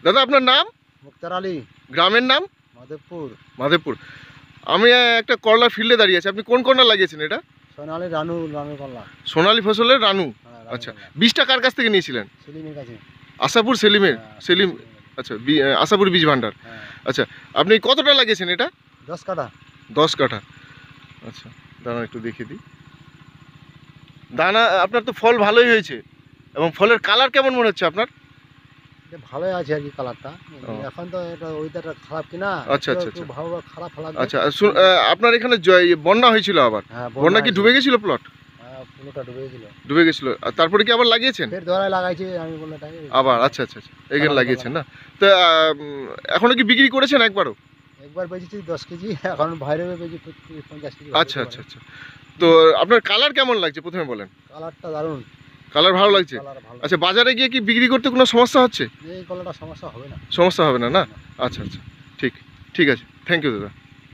দাদা আপনার নাম? মুক্তার আলী। গ্রামের নাম? মাধবপুর। মাধবপুর। আমি একটা করলা ফিল্ডে দাঁড়িয়ে আছি। আপনি কোন করলা লাগিয়েছেন এটা? সোনালী রানু রানু করলা। সোনালী ফসলের রানু। হ্যাঁ, আচ্ছা, বীজটা কার কাছ থেকে নিয়েছিলেন? সেলিমের কাছে। আশাপুর সেলিমের? হ্যাঁ, সেলিম। আচ্ছা, আশাপুর বীজ ভান্ডার। হ্যাঁ। আচ্ছা, আপনি কতটা লাগিয়েছেন এটা? 10 কাঠা। 10 কাঠা। আচ্ছা, দানা একটু দেখিয়ে দিই। দানা আপনার তো ফল ভালোই হয়েছে, এবং ফলের কালার কেমন মনে হচ্ছে আপনার? এটা ভালোই আছে আর কি কালারটা। ও। এখন তো এটা ওয়েদারটা খারাপ কিনা। আচ্ছা, আচ্ছা, একটু আচ্ছা। ভালো খারাপ লাগবে। আচ্ছা, আপনার এখানে বন্যা হয়েছিল আবার? হ্যাঁ, বন্যা কি ডুবে গেছিল প্লট? হ্যাঁ, পুরোটা ডুবে গেছিল। ডুবে গেছিল। আর তারপরে কি আবার লাগিয়েছেন? ফের ধরায় লাগাইছি আমি বললে তাই। আবার? আচ্ছা, আচ্ছা, আচ্ছা, এখানে লাগিয়েছেন না? তো এখনো কি বিক্রি করেছেন একবারও? একবার বেচেছি 10 কেজি, এখন বাইরে বেচি 50 কেজি। আচ্ছা, আচ্ছা, আচ্ছা। তো আপনার কালার কেমন লাগছে প্রথমে বলেন? কালারটা দারুণ। কালার ভালো লাগছে? কালার ভালো। আচ্ছা, বাজারে গিয়ে কি বিক্রি করতে কোনো সমস্যা হচ্ছে? এই কলাটা সমস্যা হবে না। সমস্যা হবে না, না? আচ্ছা, আচ্ছা, ঠিক ঠিক আছে। থ্যাংক ইউ দাদা।